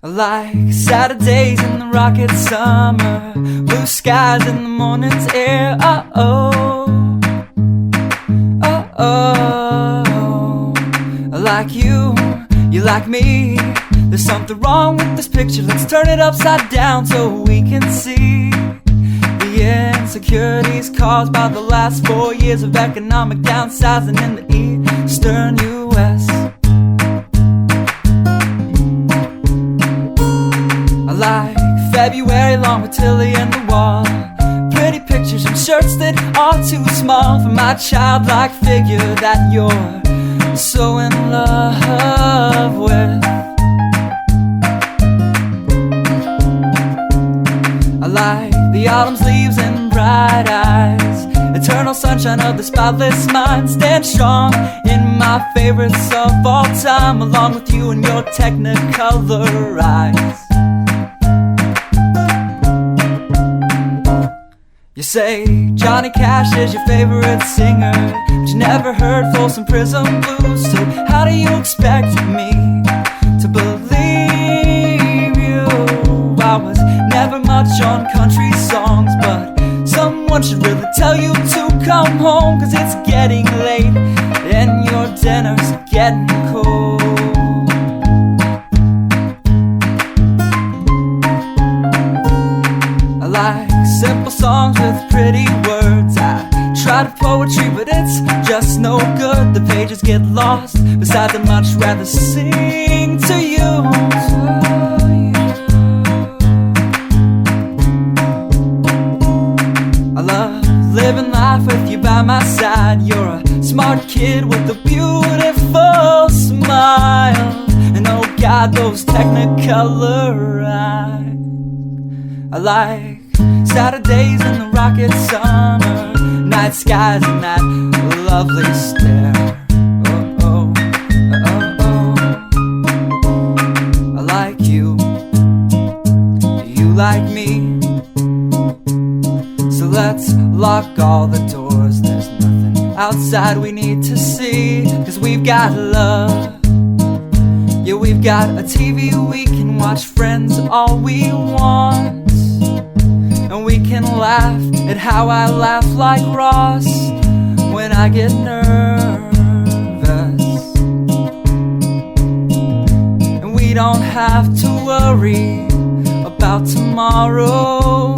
Like Saturdays in the rocket summer, blue skies in the morning's air. Oh, oh, oh, oh. Like you like me. There's something wrong with this picture. Let's turn it upside down so we can see the insecurities caused by the last 4 years of economic downsizing in the eastern U.S. Like February long with Tilly and the wall, pretty pictures and shirts that are too small for my childlike figure that you're so in love with. I like the autumn's leaves and bright eyes, eternal sunshine of the spotless mind. Stand strong in my favorites of all time, along with you and your technicolor eyes. You say Johnny Cash is your favorite singer, but you never heard Folsom Prison Blues. So how do you expect me to believe you? I was never much on country songs, but someone should really tell you to come home, 'cause it's getting late and your dinner's getting cold. I like simple songs with pretty words. I tried poetry, but it's just no good. The pages get lost. Besides, I'd much rather sing to you. I love living life with you by my side. You're a smart kid with a beautiful smile, and oh God, those technicolor eyes. I like Saturdays in the rocket summer, night skies and that lovely stare. Oh, oh, oh, oh. I like you, you like me. So let's lock all the doors, there's nothing outside we need to see, 'cause we've got love. Yeah, we've got a TV we can watch, Friends all we want. And we can laugh at how I laugh like Ross when I get nervous. And we don't have to worry about tomorrow,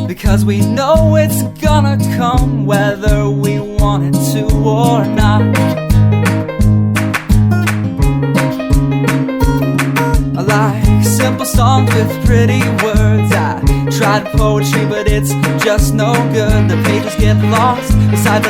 because we know it's gonna come whether we want it to or not. I like simple songs with pretty words. I tried poetry, but it's just no good. The pages get lost. Besides,